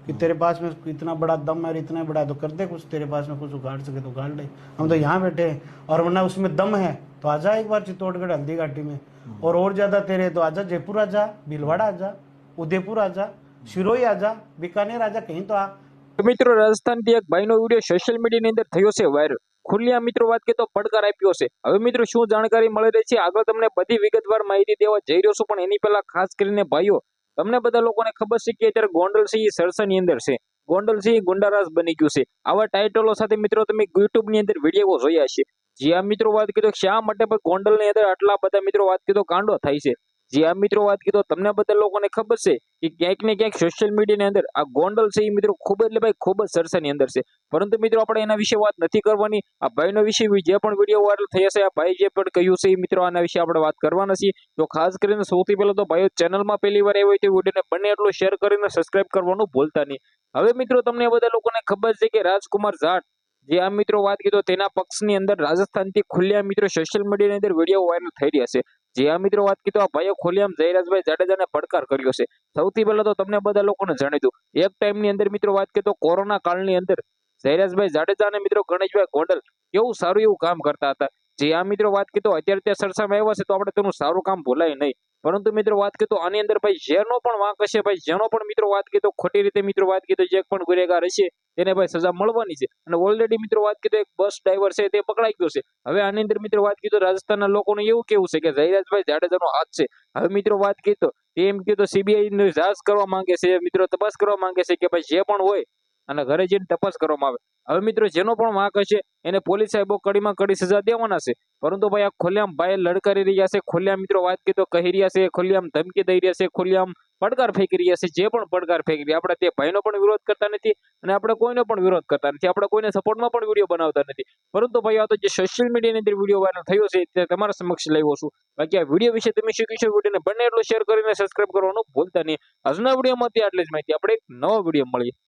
कि तेरे पास में इतना बड़ा दम है और इतना बड़ा, तो कर दे कुछ, तेरे पास में कुछ उगाड़ सके तो उगाड़ ले। हम तो यहाँ बैठे हैं, और वरना उसमें दम है तो आजा एक बार चित्तौड़गढ़ हल्दी घाटी में, और ज्यादा तेरे तो आजा, जयपुर आजा, भीलवाड़ा आजा, उदयपुर आजा, सिरोही आजा, बीकानेर आजा, कहीं तो आ। તો મિત્રો રાજસ્થાનથી એક ભાઈનો વિડીયો સોશિયલ મીડિયાની અંદર થયો છે વાયરલ। ખુલ્લિયા મિત્રો વાત કરીએ તો પડકાર આપ્યો છે। હવે મિત્રો શું જાણકારી મળી રહી છે આગળ તમને બધી વિગતવાર માહિતી દેવા જઈ રહ્યો છું, પણ એની પહેલા ખાસ કરીને ભાઈઓ તમને બધા લોકોને ખબર છે કે અત્યારે ગોંડલ છે એ સરસાની અંદર છે, ગોંડલ છે એ ગુંડારાજ બની ગયું છે। આવા ટાઇટલો સાથે મિત્રો તમે યુટ્યુબ ની અંદર વિડીયો જોયા હશે। જે આ મિત્રો વાત કીધો શા માટે પણ ગોંડલ ની અંદર આટલા બધા મિત્રો વાત કીધો કાંડો થાય છે। જે આ મિત્રો વાત કીધો તમને બધા લોકોને ખબર છે કે ક્યાંક ને ક્યાંક સોશિયલ મીડિયાની અંદર આ ગોંડલ છે એ મિત્રો ખૂબ એટલે ભાઈ ખૂબ જ સરસાની અંદર છે, પરંતુ મિત્રો આપણે એના વિશે વાત નથી કરવાની। આ ભાઈનો વિશે જે પણ વિડીયો વાયરલ થયા છે, આ ભાઈ જે પણ કહ્યું છે એ મિત્રો આના વિશે આપણે વાત કરવાના છીએ। તો ખાસ કરીને સૌથી પહેલા તો ભાઈઓ ચેનલમાં પહેલી વાર આવ્યો હોય તો વિડીયોને બને એટલું શેર કરીને સબસ્ક્રાઇબ કરવાનું ભૂલતા નહીં। હવે મિત્રો તમને બધા લોકોને ખબર છે કે રાજકુમાર જાટ જે આ મિત્રો વાત કીધો તેના પક્ષની અંદર રાજસ્થાનથી ખુલ્યા મિત્રો સોશિયલ મીડિયાની અંદર વિડીયો વાયરલ થઈ રહ્યા છે। જે આ મિત્રો વાત કીધો આ ભાઈઓ ખુલ્યામ જયરાજભાઈ જાડેજાને પડકાર કર્યો છે। સૌથી પહેલા તો તમને બધા લોકોને જણાવી દઉં, એક ટાઈમની અંદર મિત્રો વાત કરીએ તો કોરોના કાળની અંદર જયરાજભાઈ જાડેજા અને મિત્રો ગણેશભાઈ ગોંડલ કેવું સારું એવું કામ કરતા હતા। જે આ મિત્રો વાત કીધો અત્યારે ત્યાં સરસામાં આવ્યા છે તો આપણે તેનું સારું કામ ભૂલાય નહીં, પરંતુ મિત્રો વાત કીધો આની અંદર ભાઈ જેનો પણ વાંક હશે, ભાઈ જેનો પણ મિત્રો વાત કીધો ખોટી રીતે મિત્રો વાત કીધો જે પણ ગુનેગાર હશે તેને ભાઈ સજા મળવાની છે। અને ઓલરેડી મિત્રો વાત કીધો એક બસ ડ્રાઈવર છે તે પકડાઈ ગયો છે। હવે આની અંદર મિત્રો વાત કીધો રાજસ્થાનના લોકોનું એવું કેવું છે કે જયરાજભાઈ જાડેજાનો હાથ છે। હવે મિત્રો વાત કીધો એમ કીધો સીબીઆઈ ની જાંચ કરવા માંગે છે, મિત્રો તપાસ કરવા માંગે છે કે ભાઈ જે પણ હોય અને ઘરે જઈને તપાસ કરવામાં આવે। હવે મિત્રો જેનો પણ વાંક હશે એને પોલીસ સાહેબો કડીમાં કડી સજા દેવાના છે, પરંતુ ભાઈ આ ખુલ્લેઆમ ભાઈ લડકારી રહ્યા છે, ખુલ્લેઆમ મિત્રો વાત કીધો કહી રહ્યા છે, ખુલ્લેઆમ ધમકી દઈ રહ્યા છે, ખુલ્લેઆમ પડકાર ફેંકી રહ્યા છે। જે પણ પડકાર ફેંકી રહ્યા આપણે તે ભાઈનો પણ વિરોધ કરતા નથી અને આપણે કોઈનો પણ વિરોધ કરતા નથી, આપણે કોઈને સપોર્ટમાં પણ વિડીયો બનાવતા નથી, પરંતુ ભાઈ આ તો જે સોશિયલ મીડિયાની અંદર વિડીયો વાયરલ થયો છે તે તમારા સમક્ષ લાવ્યો છું। બાકી આ વિડીયો વિશે તમે શું કહેશો વિડીયોને બંને એટલું શેર કરીને સબસ્ક્રાઇબ કરવાનું ભૂલતા નહીં। આજના વિડીયોમાં આટલી જ માહિતી, આપણે એક નવો વિડીયો મળીએ।